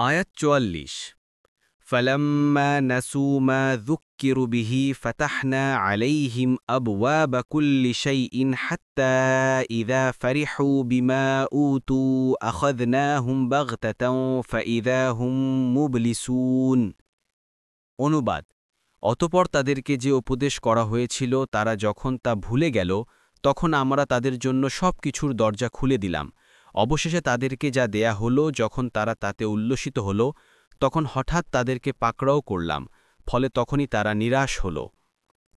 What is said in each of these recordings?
আয়াত ৪৪ فَلَمَّا نَسُوا مَا ذُكِّرُوا بِهِ فَتَحْنَا عَلَيْهِمْ أَبْوَابَ كُلِّ شَيْءٍ حَتَّى إِذَا فَرِحُوا بِمَا أُوتُوا أَخَذْنَاهُمْ بَغْتَةً فَإِذَا هُمْ مُبْلِسُونَ। অনুবাদ, অতঃপর তাদেরকে যে উপদেশ করা হয়েছিল তারা যখন তা ভুলে গেল তখন আমরা তাদের জন্য সব কিছুর দরজা খুলে দিলাম। অবশেষে তাদেরকে যা দেয়া হলো যখন তারা তাতে উল্লসিত হল তখন হঠাৎ তাদেরকে পাকড়াও করলাম, ফলে তখনই তারা নিরাশ হল।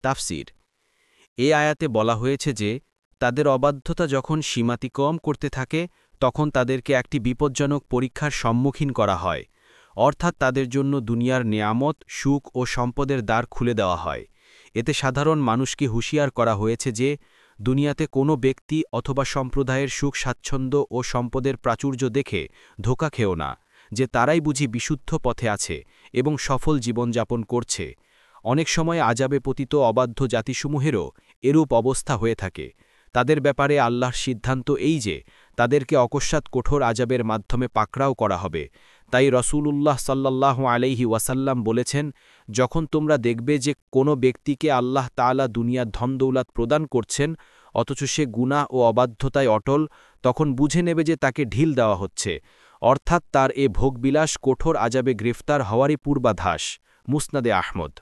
তাফসির: এ আয়াতে বলা হয়েছে যে তাদের অবাধ্যতা যখন সীমাতিক্রম করতে থাকে তখন তাদেরকে একটি বিপজ্জনক পরীক্ষার সম্মুখীন করা হয়, অর্থাৎ তাদের জন্য দুনিয়ার নেয়ামত, সুখ ও সম্পদের দ্বার খুলে দেওয়া হয়। এতে সাধারণ মানুষকে হুঁশিয়ার করা হয়েছে যে দুনিয়াতে কোনো ব্যক্তি অথবা সম্প্রদায়ের সুখ স্বাচ্ছন্দ্য ও সম্পদের প্রাচুর্য দেখে ধোঁকা খেও না, যে তারাই বুঝি বিশুদ্ধ পথে আছে এবং সফল জীবনযাপন করছে। অনেক সময় আযাবে পতিত অবাধ্য জাতিসমূহেরও এরূপ অবস্থা হয়ে থাকে। তাদের ব্যাপারে আল্লাহর সিদ্ধান্ত এই যে তাদেরকে অকস্মাৎ কঠোর আযাবের মাধ্যমে পাকড়াও করা হবে। তাই রাসূলুল্লাহ সাল্লাল্লাহু আলাইহি ওয়াসাল্লাম বলেছেন, যখন তোমরা দেখবে যে কোনো ব্যক্তিকে আল্লাহ তাআলা দুনিয়ার ধনদৌলত প্রদান করছেন অথচ সে গুনাহ ও অবাধ্যতায় অটল, তখন বুঝে নেবে যে তাকে ঢিল দেওয়া হচ্ছে, অর্থাৎ তার এ ভোগবিলাস কঠোর আযাবে গ্রেফতার হওয়ারই পূর্বাভাস। মুসনাদে আহমদ।